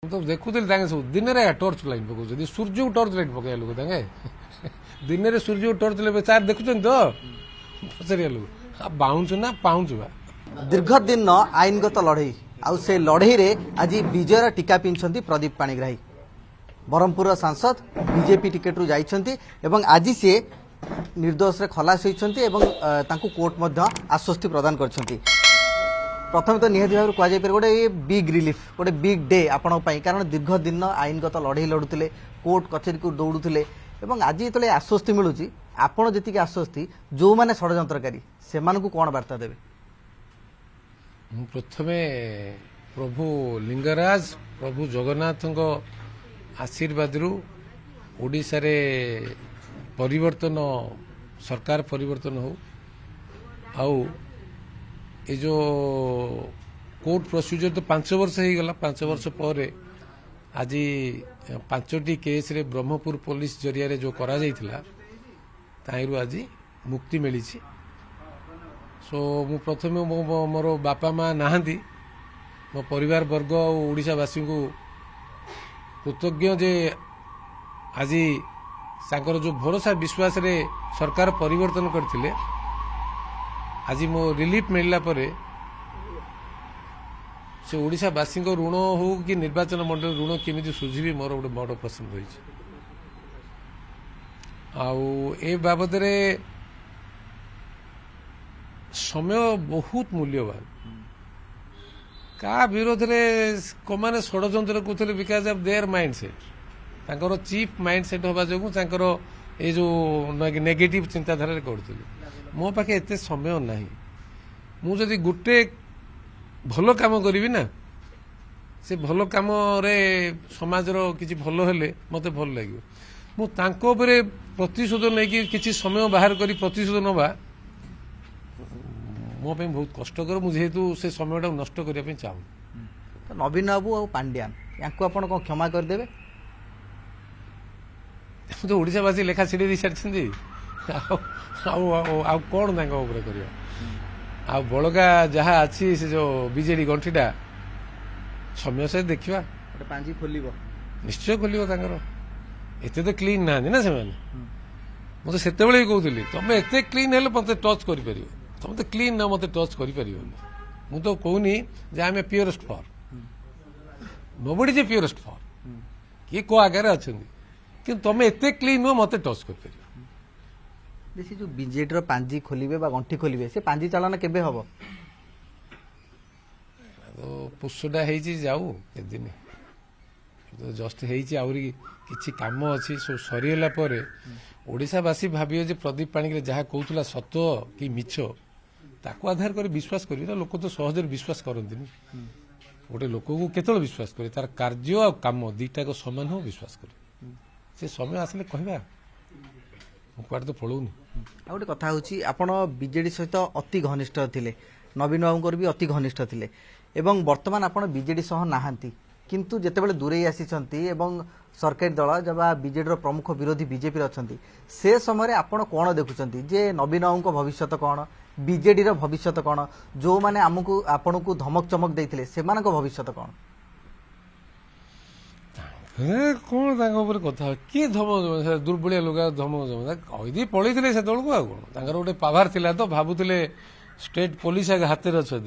तो देखुली सब दिन में टर्च लाइन पकाउछन्ति सूर्य को टर्च लाइन पकाइया लोक दिन में सूर्य को टर्च लाइन चार देखुछन्ति तो पचारिया लोक बाउंचु ना पाउंचु बा दीर्घ दिन आईनगत लड़ई आउ से लड़ई रे आज विजयर टीका पिंधि प्रदीप पाणिग्राही ब्रह्मपुर सांसद बीजेपी टिकेट रु जाइछन्ति एवं आज से निर्दोष रे खलास होइछन्ति एवं तांकु कोर्ट मध्य आश्वस्ति प्रदान करछन्ति। प्रथम तो निहाती भाव कह जाए गोटे ये बिग रिलीफ गोटे बिग डे आपण कारण दीर्घ दिन आईनगत लड़ई लड़ुले कोर्ट कचेरी को दौड़ुले एवं आज जो आश्वस्ति मिलूँ आपण जी आश्वस्ति जो मैंने षड्यंत्रकारी से कौन वार्ता देवे? प्रथमे प्रभु लिंगराज प्रभु जगन्नाथ आशीर्वाद ओडिशा रे परिवर्तन सरकार परिवर्तन हो आउ ये जो कोर्ट प्रोसीजर तो 5 वर्ष हो गला 5 वर्ष पर आज 5टी केस रे ब्रह्मपुर पुलिस जरिया रे जो करा जाइथिला ताइरु आज मुक्ति मिली। सो मु प्रथमे मोर बापा माँ नहांती मो परिवार वर्ग और ओडिशावासी को कृतज्ञ जे आज सांकर जो भरोसा विश्वास रे सरकार परिवर्तन करथिले आज मो रिलीफ मिलला परे से ओडिशावासी ऋण हो कि निर्वाचन मंडल ऋण केमिति सुझिबी मोर गोटे बड़ प्रश्न रही। आउ ए बाबद रे समय बहुत मूल्यवान का विरोध रे कमाने षड्यंत्र करथिले बिकॉज ऑफ देयर माइंडसेट तांकर चीफ माइंडसेट होबा जोगु तांकर ए जो नेगेटिव चिंताधारा रे करथिले मो पाखे एते समय नाही मु जदि गुटे भलो काम करिवि ना से भलो काम रे समाज रो किछि भलो हेले मते भल लागियो मु तांको उपरे प्रतिशोध नै कि किछि समय बाहर करी प्रतिशोध नबा मो पे बहुत कष्टकर मु जेहेतु से समयटा नष्ट करिया पे चाहू। तो नवीन बाबू और पांड्यान याको आपण को क्षमा कर देबे? तो ओडिशावासी लेखा छिड़ी दी सारछन्ती आ कौन कर आ बड़का जहाँ अच्छी से जो बीजेडी गंठीटा समय से देखा पांजी खोल निश्चय खोल एत तो क्लीन ना ना से मत से कहती तुम एत क्लीन हेल्ले मत टच कर तुम तो क्लीन ना मत टच कर मु तो कहूनी जे I am purest for nobody जे प्योरेस्ट फॉर किए को आगे अच्छा कि तुम एत क्लीन नुह मत टच कर से जो बीजेडी पांजी खोलिबे बा गंठी खोलिबे से पांजी चालन केबे हबो? तो पुष्टा हेची जाऊ के दिन तो जस्ट हेची आउरी किछि काम अछि सो सरीला परे ओडिशावासी भाबियो जे प्रदीप पाणिग्राही जहा कहउतला सत्य कि मिछ ताको आधार कर विश्वास करिवे ना लोक तो सहज विश्वास करंतिनी गोटे लोक को केतल विश्वास करे तार कार्य आ काम दीटा को समान हो विश्वास करे से समय आसले कहबा कुआड़ तो पड़ौनी। आ गोटे कथा होची आपण बीजेडी सहित अति घनिष्ठ थिले नवीन बाबूंकर भी अति घनिष्ठ थिले एवं वर्तमान आपण बीजेडी सह नाहांती किंतु जेतेबेले दूरे आसीचंती एवं सरकारी दल जब बीजेडी प्रमुख विरोधी बीजेपी अछंती से समय आपण कोन देखुचंती जे नवीन बाबूंको भविष्य कोन बीजेडी रो भविष्य कोन जो माने हमकु आपण को धमक चमक देथिले सेमानको भविष्य कोन कौन कथा किए धमक दुर्बलिया लोक धमक कहीदी पलैते से को कौन गोटे पावर थिला तो भावुले स्टेट पुलिस आगे हाथ में अच्छा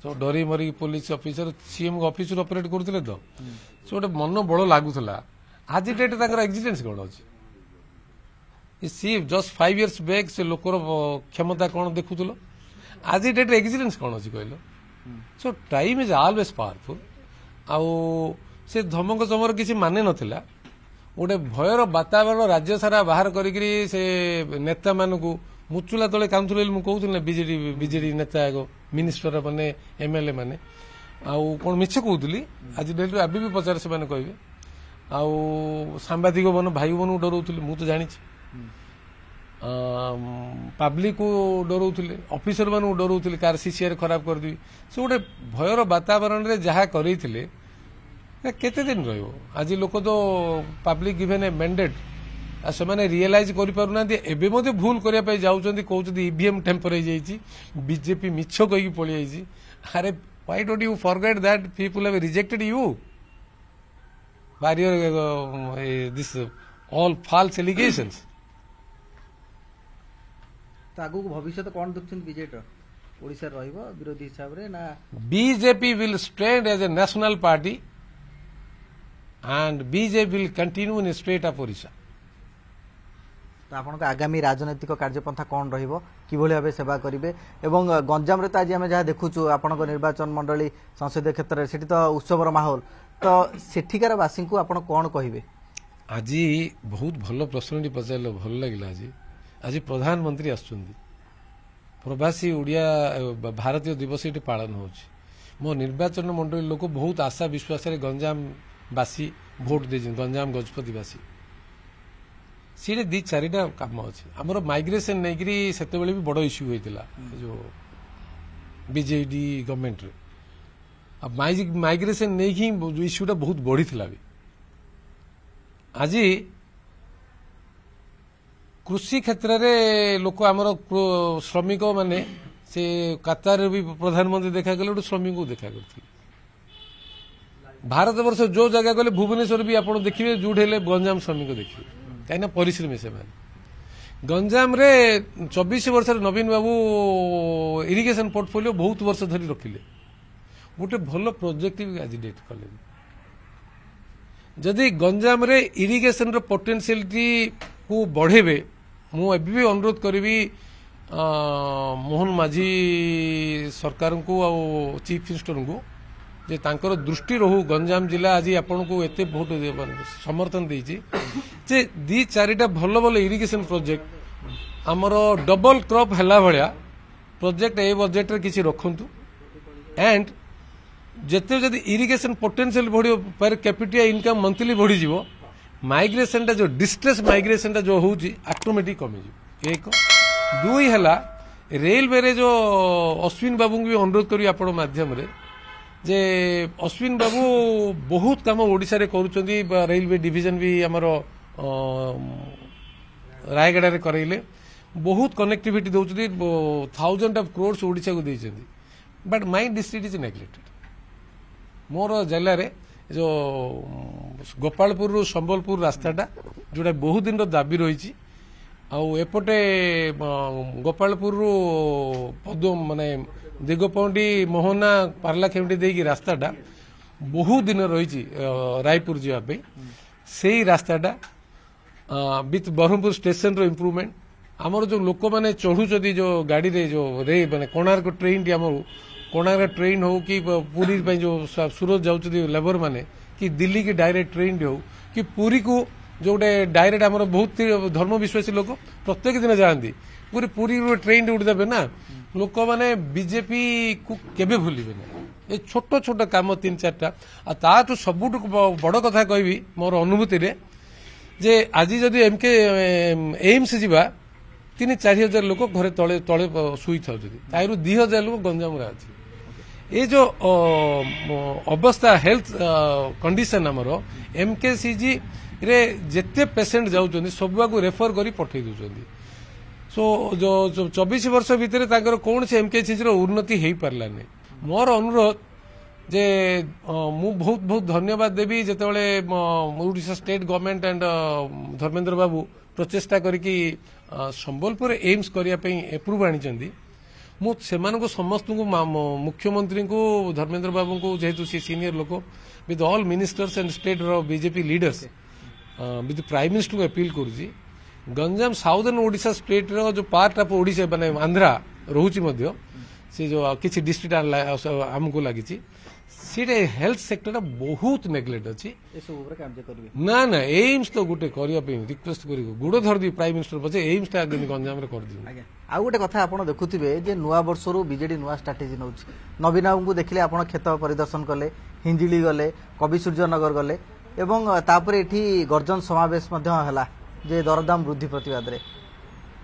सब डरी मरी police officer CM office operate करते तो से गोटे मन बड़ लगुला आज डेट एक्जिडेंस कौन अच्छी सी जस्ट 5 years बैक से लोकर क्षमता कौन देखुल आज डेट एक्जिडेंस कौन अच्छी कहल सो टाइम इज ऑलवेज पावरफुल आउ से धमक चमर किसी माने नथिला गोटे भयर वातावरण राज्य सारा बाहर करी से नेता मानू मुचुला तले कांथुले मु कहूथि बीजेडी नेता एगो मिनिस्टर माने एमएलए माने आउ कोन मिछ कहूथली आज डेट अभी भी पचार से माने कहबे आउ सांबादिक बन भाई बन डरौथले मु तो जानि पब्लिक को डरौथले ऑफिसर मानू डरौथले कार सीसीआर खराब कर दी से गोटे भयर वातावरण रे जहा करैथिले केते दिन रहिबो आज लोक तो पब्लिक गिवन ए मैंडेट से मैंने रियलाइज कर पारना एबे मते भूल करिया पे जाउचंदी कहउचंदी ईवीएम टेम्पर हो जाइछि बीजेपी मिछ कहि पळि जाइछि अरे why don't you forget that people have rejected you barrier this all false allegations. ତ ଆଗକୁ ଭବିଷ୍ୟତ କଣ ଦେଖୁଛନ୍ତି ବିଜେପିର ଓଡ଼ିଶାରେ ରହିବ ବିରୋଧୀ ହିସାବରେ ନା BJP will stand as a national party and BJP will continue in the state of Orissa. ତ ଆପଣଙ୍କ ଆଗାମୀ ରାଜନୈତିକ କାର୍ଯ୍ୟପନ୍ଥା କଣ ରହିବ କିଭଳି ଭାବେ ସେବା କରିବେ ଏବଂ ଗଞ୍ଜାମରେ ତ ଆଜି ଆମେ ଯାହା ଦେଖୁଛୁ ଆପଣଙ୍କ ନିର୍ବାଚନ ମଣ୍ଡଳୀ ସଂସଦୀୟ କ୍ଷେତ୍ରରେ ସେଠି ତ ଉତ୍ସବର ମାହୋଲ ତ ସେଠିକାର ବାସୀଙ୍କୁ ଆପଣ କଣ କହିବେ ଆଜି ବହୁତ ଭଲ ପ୍ରଶ୍ନଟି ପଚାରିଲେ ଭଲ ଲାଗିଲା ଆଜି ପ୍ରଧାନମନ୍ତ୍ରୀ ଆସୁଛନ୍ତି ପ୍ରବାସୀ ଓଡ଼ିଆ ଭାରତୀୟ ଦିବସ ଏଠି ପାଳନ ହେଉଛି ମୋ ନିର୍ବାଚନ ମଣ୍ଡଳୀ ଲୋକ ବହୁତ ଆଶା ବିଶ୍ୱାସରେ ଗଞ୍ଜାମବାସୀ ଭୋଟ ଦେଇଛନ୍ତି ଗଞ୍ଜାମ ଗଜପତିବାସୀ ସେଠି ଦି ଚାରିଟା କାମ ଅଛି ଆମର ମାଇଗ୍ରେସନ ନେଇକରି ସେତେବେଳେ ବି ବଡ଼ ଇସ୍ୟୁ ହୋଇଥିଲା ଯୋଉ ବିଜେଡି ଗଭର୍ଣ୍ଣମେଣ୍ଟରେ ମାଇଗ୍ରେସନ ନେଇକି ଇସ୍ୟୁଟା ବହୁତ ବଢ଼ିଥିଲା ବି ଆଜି କୃଷି କ୍ଷେତ୍ରରେ ଲୋକ ଆମର ଶ୍ରମିକ ମାନେ ସେ କାତାରରେ ବି ପ୍ରଧାନମନ୍ତ୍ରୀ ଦେଖା କଲେ ଗୋଟେ ଶ୍ରମିକଙ୍କୁ ଦେଖା କରିଥିଲେ ଭାରତବର୍ଷ ଯୋଉ ଜାଗା ଗଲେ ଭୁବନେଶ୍ୱର ବି ଆପଣ ଦେଖିବେ ଯୋଉଠି ହେଲେ ଗଞ୍ଜାମ ଶ୍ରମିକ ଦେଖିବେ କାହିଁକିନା ପରିଶ୍ରମୀ ସେମାନେ ଗଞ୍ଜାମରେ 24 ବର୍ଷରେ ନବୀନ ବାବୁ ଇରିଗେସନ ପୋର୍ଟଫୋଲିଓ ବହୁତ ବର୍ଷ ଧରି ରଖିଲେ ଗୋଟେ ଭଲ ପ୍ରୋଜେକ୍ଟ ବି ଆଜି ଡେଟ୍ କଲେ ଯଦି ଗଞ୍ଜାମରେ ଇରିଗେସନର ପୋଟେନ୍ସିଆଲିଟି କୁ ବଢ଼େଇବେ ମୁଁ ଏବେ ବି ଅନୁରୋଧ କରିବି ମୋହନ ମାଝୀ ସରକାରଙ୍କୁ ଆଉ ଚିଫ୍ ମିନିଷ୍ଟରଙ୍କୁ ଯେ ତାଙ୍କର ଦୃଷ୍ଟି ରହୁ ଗଞ୍ଜାମ ଜିଲ୍ଲା ଆଜି ଆପଣଙ୍କୁ ଏତେ ଭୋଟ ସମର୍ଥନ ଦେଇଛି ଯେ ଦି ଚାରିଟା ଭଲ ଭଲ ଇରିଗେସନ ପ୍ରୋଜେକ୍ଟ ଆମର ଡବଲ କ୍ରପ୍ ହେଲା ଭଳିଆ ପ୍ରୋଜେକ୍ଟ ଏ ବଜେଟରେ କିଛି ରଖନ୍ତୁ ଆଣ୍ଡ ଯେତେ ଯଦି ଇରିଗେସନ ପୋଟେନ୍ସିଆଲ ବଢ଼ିବ ପର କ୍ୟାପିଟା ଇନକମ୍ ମନ୍ଥଲି ବଢ଼ିଯିବ ମାଇଗ୍ରେସନଟା ଯୋଉ ଡିଷ୍ଟ୍ରେସ୍ ମାଇଗ୍ରେସନଟା ଯୋଉ ହେଉଛି ଅଟୋମେଟିକ୍ କମିଯିବ ଏକ ଦୁଇ ହେଲା ରେଲୱେରେ ଯୋଉ ଅଶ୍ୱିନ ବାବୁଙ୍କୁ ବି ଅନୁରୋଧ କରିବି ଆପଣ ମାଧ୍ୟମରେ ଯେ ଅଶ୍ୱିନ ବାବୁ ବହୁତ କାମ ଓଡ଼ିଶାରେ କରୁଛନ୍ତି ରେଲୱେ ଡିଭିଜନ ବି ଆମର ରାୟଗଡ଼ାରେ କରାଇଲେ ବହୁତ କନେକ୍ଟିଭିଟି ଦେଉଛନ୍ତି 1000 of crores ଓଡ଼ିଶାକୁ ଦେଇଛନ୍ତି ବଟ୍ ମାଇ ଡିଷ୍ଟ୍ରିକ୍ଟ ଇଜ୍ ନେଗ୍ଲେକ୍ଟେଡ୍ ମୋର ଜିଲ୍ଲାରେ ଯୋଉ ଗୋପାଳପୁରରୁ ସମ୍ବଲପୁର ରାସ୍ତାଟା ଯୋଉଟା ବହୁତ ଦିନର ଦାବି ରହିଛି ଆଉ ଏପଟେ ଗୋପାଳପୁରରୁ ମାନେ ଦିଗପହଣ୍ଡି ମୋହନା ପାର୍ଲାଖେମୁଣ୍ଡି ଦେଇକି ରାସ୍ତାଟା ବହୁତ ଦିନ ରହିଛି ରାୟପୁର ଯିବା ପାଇଁ ସେଇ ରାସ୍ତାଟା ବିଥ୍ ବ୍ରହ୍ମପୁର ଷ୍ଟେସନର ଇମ୍ପ୍ରୁଭମେଣ୍ଟ ଆମର ଯୋଉ ଲୋକମାନେ ଚଢୁଛନ୍ତି ଯୋଉ ଗାଡ଼ିରେ ଯୋଉ ମାନେ କୋଣାର୍କ ଟ୍ରେନ୍ଟି ଆମର କୋଣାର୍କ ଟ୍ରେନ୍ ହଉ କି ପୁରୀ ପାଇଁ ଯୋଉ ସୁରତ ଯାଉଛନ୍ତି ଲେବର ମାନେ କି ଦିଲ୍ଲୀ କି ଡାଇରେକ୍ଟ ଟ୍ରେନ୍ ହଉ କି ପୁରୀକୁ ଯୋଉଟେ ଡାଇରେକ୍ଟ ଆମର ବହୁତ ଧର୍ମ ବିଶ୍ୱାସୀ ଲୋକ ପ୍ରତ୍ୟେକ ଦିନ ଯାଆନ୍ତି ପୁରୀରୁ ଟ୍ରେନ୍ ଉଠି ଦେବେ ନା ଲୋକମାନେ ବିଜେପି କୁ କେବେ ଭୁଲିବେ ନା ଏ ଛୋଟ ଛୋଟ କାମ 3-4ଟା ଆଉ ତାଠୁ ସବୁଠୁ ବଡ଼ କଥା କହିବି ମୋର ଅନୁଭୂତିରେ ଯେ ଆଜି ଯଦି ଏମ୍ସ ଯିବା 3-4 ହଜାର ଲୋକ ଘରେ ତଳେ ତଳେ ଶୋଇଥାଉଛନ୍ତି ତାହିଁରୁ 2000 ଲୋକ ଗଞ୍ଜାମରେ ଅଛି ଏ ଯୋଉ ଅବସ୍ଥା ହେଲ୍ଥ କଣ୍ଡିସନ ଆମର ଏମ୍କେସିଜି ରେ ଯେତେ ପେସେଣ୍ଟ ଯାଉଛନ୍ତି ସବୁଆକୁ ରେଫର କରି ପଠେଇ ଦେଉଛନ୍ତି ସୋ ଯୋଉ 24 ବର୍ଷ ଭିତରେ ତାଙ୍କର କୌଣସି ଏମ୍କେସିଜିର ଉନ୍ନତି ହେଇପାରିଲାନି ମୋର ଅନୁରୋଧ ଯେ ମୁଁ ବହୁତ ବହୁତ ଧନ୍ୟବାଦ ଦେବି ଯେତେବେଳେ Odisha state government and Dharmendra babu ପ୍ରଚେଷ୍ଟା କରିକି ସମ୍ବଲପୁରରେ ଏମ୍ସ କରିବା ପାଇଁ ଏପ୍ରୁଭ୍ ଆଣିଛନ୍ତି ମୁଁ ସେମାନଙ୍କୁ ସମସ୍ତଙ୍କୁ ମୁଖ୍ୟମନ୍ତ୍ରୀଙ୍କୁ ଧର୍ମେନ୍ଦ୍ର ବାବୁଙ୍କୁ ଯେହେତୁ ସେ ସିନିୟର ଲୋକ with all ministers and state BJP leaders with prime minister को अपील करुच्ची गंजाम साउदर्न ओडिशा स्टेट रो जो पार्ट ऑफ ओडिशा माने आंध्रा रोची मध्य से जो किसी डिस्ट्रिक्ट आमको लगी सीटे हेल्थ सेक्टर बहुत नेग्लेक्ट अच्छी ना ना एम्स तो गोटे करने रिक्वेस्ट कर गुड़ धरदी प्राइम मिनिस्टर पचे एम्स टा गंजाम रे कर दी आ गोटे कथा आप देखुवे जे नुआ वर्षर बीजेडी नुआ स्ट्राटेजी नौ नवीन बाबू देखिले आप खेत परिदर्शन कले हिंजिली गले कवि सूर्यनगर गले एवं तापर एठी गर्जन समावेश है जे दरदाम वृद्धि प्रतिवाद रे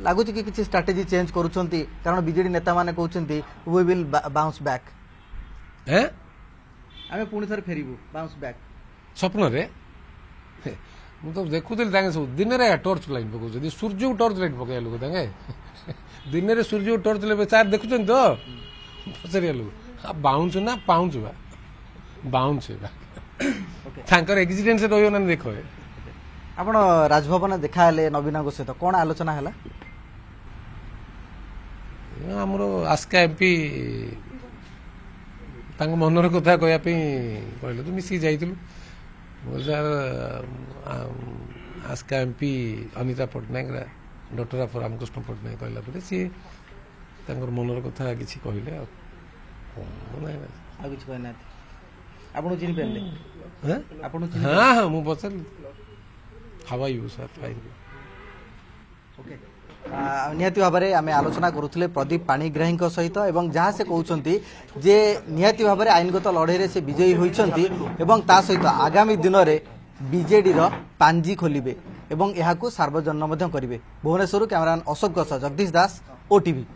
लगुच कि किसी स्ट्राटेजी चेंज करुछंती कारण बीजेडी नेता माने कहउछंती वी विल बाउंस बैक आमे पुणी थर फेरिबु बाउंस बैक स्वप्न रे मु तो देखुथिल तांगे सब दिन रे टॉर्च लाइन पकोछंती सूर्य टॉर्च लाइन पकाय लोक तांगे दिन रे सूर्य टॉर्च लाइन चार देखुछन तो पचरिया लोक बाउंस ना पाउंस बा बाउंस बा ओके ତାଙ୍କର ଏକ୍ସିଡେଣ୍ଟ ରହିବ ନା ଦେଖ ଆପଣ ରାଜଭବନ ଦେଖା ହେଲେ ନବୀନଙ୍କ ସହିତ କଣ ଆଲୋଚନା ହେଲା? ଆମର ଆସ୍କା ଏମ୍ପି ତାଙ୍କ ମନର କଥା କହିବା ପାଇଁ କହିଲେ ତ ମିଶିକି ଯାଇଥିଲୁ। Sir Aska MP Anita Pattnaik doctor of Ramakrishna Pattnaik କହିଲା ପରେ ସିଏ ତାଙ୍କର ମନର କଥା କିଛି କହିଲେ ଆଉ କିଛି କହିନାହାନ୍ତି। ଆପଣଙ୍କୁ ଚିହ୍ନି ପାରିଲେ? ହଁ ହଁ ମୁଁ ପଚାରିଲି ହାଉ are you sir fine. Okay, ନିହାତି ଭାବରେ ଆମେ ଆଲୋଚନା କରୁଥିଲେ ପ୍ରଦୀପ ପାଣିଗ୍ରାହୀଙ୍କ ସହିତ ଏବଂ ଯାହା ସେ କହୁଛନ୍ତି ଯେ ନିହାତି ଭାବରେ ଆଇନଗତ ଲଢ଼େଇରେ ସେ ବିଜୟୀ ହୋଇଛନ୍ତି ଏବଂ ତା ସହିତ ଆଗାମୀ ଦିନରେ ବିଜେଡିର ପାଞ୍ଜି ଖୋଲିବେ ଏବଂ ଏହାକୁ ସାର୍ବଜନୀନ ମଧ୍ୟ କରିବେ। ଭୁବନେଶ୍ୱରରୁ କ୍ୟାମେରାମ୍ୟାନ୍ ଅଶୋକଙ୍କ ସହ ଜଗଦୀଶ ଦାସ, OTV।